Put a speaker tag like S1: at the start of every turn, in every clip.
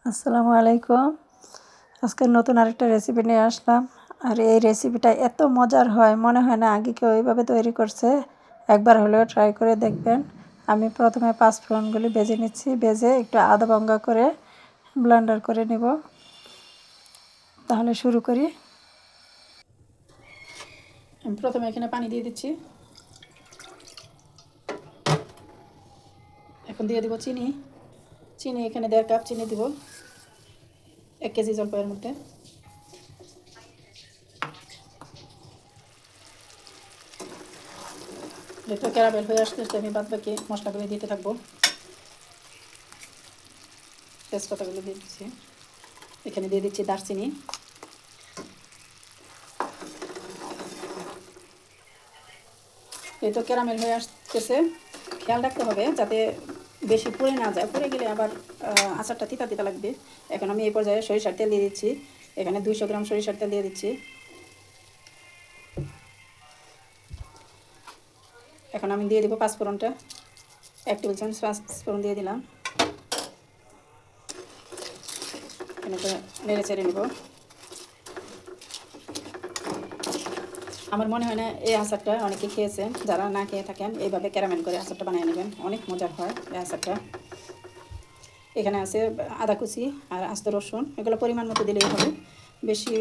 S1: আসসালামু আলাইকুম। আজকে নতুন আরেকটা রেসিপি নিয়ে আসলাম। আর এই রেসিপিটা এত মজার হয়, মনে হয় না আগে কেউ এইভাবে তৈরি করছে। একবার হলেও ট্রাই করে দেখবেন। আমি প্রথমে পাঁচফোড়নগুলি ভেজে নিচ্ছি, ভেজে একটু আধা ভাঙ্গা করে ব্লেন্ডার করে নিব। তাহলে শুরু করি। আমি প্রথমে এখানে পানি দিয়ে দিচ্ছি। এখন দিয়ে দিব চিনি। চিনি এখানে 1.5 কাপ চিনি দিব 1 কেজি জলপাইয়ের মধ্যে। যেহেতু ক্যারামেল হয়ে আসতে আমি বাদ বাকি মশলাগুলো দিতে থাকবো। তেজপাতাগুলো দিয়ে দিচ্ছি। এখানে দিয়ে দিচ্ছি দারচিনি। এই তো ক্যারামেল হয়ে আসতেছে। খেয়াল রাখতে হবে যাতে বেশি পুড়ে না যায়, পুড়ে গেলে আবার আচারটা তিতা তিতা লাগবে। এখন আমি এই পর্যায়ে সরিষার তেল দিয়ে দিচ্ছি। এখানে 200 গ্রাম সরিষার তেল দিয়ে দিচ্ছি। এখন আমি দিয়ে দেবো পাঁচফোড়নটা। 1 টেবিল চামচ পাঁচফোড়ন দিয়ে দিলাম। এখানে নেড়ে চেড়ে নেব। আমার মনে হয় না এই আচারটা অনেকে খেয়েছেন। যারা না খেয়ে থাকেন এইভাবে ক্যারামেল করে আচারটা বানিয়ে নেবেন, অনেক মজার হয় এই আচারটা। এখানে আছে আদা কুচি আর আস্ত রসুন, এগুলো পরিমাণ মতো দিলেই হবে, বেশি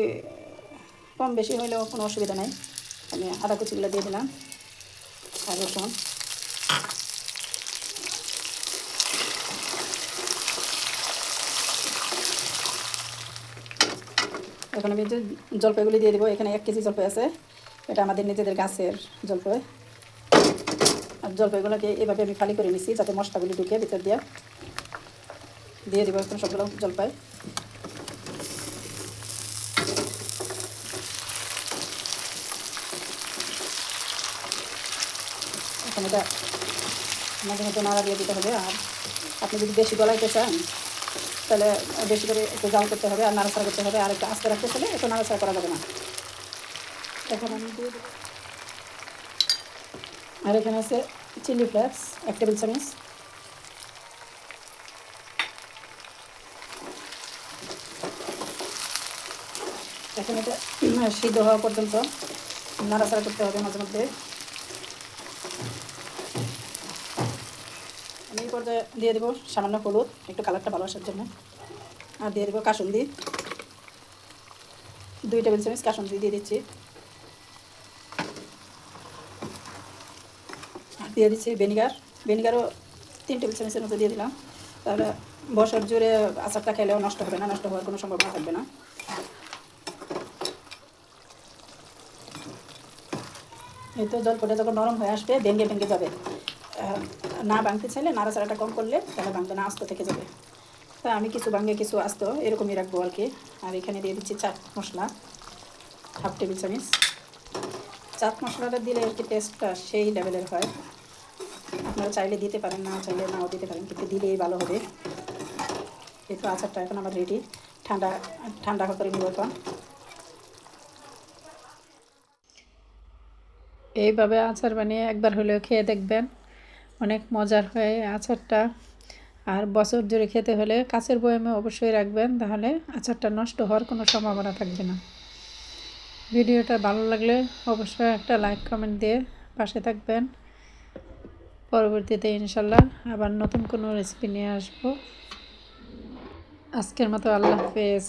S1: কম বেশি হলেও কোনো অসুবিধা নাই। আমি আদা কুচিগুলো দিয়ে দিলাম আর রসুন। এখন আমি যে জলপাইগুলি দিয়ে দেবো। এখানে 1 কেজি জলপাই আছে, এটা আমাদের নিজেদের গাছের জলপাই। আর জলপাইগুলোকে এভাবে আমি খালি করে নিচ্ছি যাতে মশলাগুলি ঢুকে ভিতর দিয়ে দেবো এখন সবগুলো জলপাই। এখন এটা মাঝে মধ্যে নাড়া দিয়ে দিতে হবে। আর আপনি যদি বেশি গলাইতে চান তাহলে বেশি করে একটু জাল করতে হবে আর নাড়াচাড়া করতে হবে। আর একটু আস্তে রাখতে চাইলে একটু নাড়াচাড়া করা যাবে না। এখন আমি দিয়ে দেবো। আর এখানে আছে চিলি ফ্লেক্স 1 টেবিল চামচ। এখন এটা সিদ্ধ হওয়া পর্যন্ত নাড়াচাড়া করতে হবে মাঝে মধ্যে। আমি এই পর্যায়ে দিয়ে দেবো সামান্য হলুদ, একটু কালারটা ভালো আসার জন্য। আর দিয়ে দেবো কাসুন্দি, 2 টেবিল চামচ কাসুন্দি দিয়ে দিচ্ছি। আর দিয়ে দিচ্ছি ভিনিগারও 3 টেবিল চামচের মতো দিয়ে দিলাম। তাহলে বছর জুড়ে আচারটা খেলেও নষ্ট হবে না, নষ্ট হওয়ার কোনো সম্ভাবনা থাকবে না। এই তো জলপটা যখন নরম হয়ে আসবে ভেঙে ভেঙে যাবে। না ভাঙতে চাইলে নাড়াচাড়াটা কম করলে তাহলে ভাঙবে না, আস্ত থেকে যাবে। তা আমি কিছু ভাঙে কিছু আস্ত এরকমই রাখবো আর কি। আর এখানে দিয়ে দিচ্ছি চাট মশলা 1/2 টেবিল চামচ। চাট মশলাটা দিলে আর কি টেস্টটা সেই লেভেলের হয়। আপনারা চাইলে দিতে পারেন, না চাইলে নাও দিতে পারেন, কিন্তু দিলেই ভালো হবে। এই তো আচারটা এখন আমার রেডি। ঠান্ডা ঠান্ডা করে নিব এখন। এইভাবে আচার বানিয়ে একবার হলেও খেয়ে দেখবেন, অনেক মজার হয় আচারটা। আর বছর জুড়ে খেতে হলে কাচের বয়ামে অবশ্যই রাখবেন, তাহলে আচারটা নষ্ট হওয়ার কোনো সম্ভাবনা থাকবে না। ভিডিওটা ভালো লাগলে অবশ্যই একটা লাইক কমেন্ট দিয়ে পাশে থাকবেন। পরবর্তীতে ইনশাল্লাহ আবার নতুন কোনো রেসিপি নিয়ে আসবো। আজকের মতো আল্লাহ হাফেজ।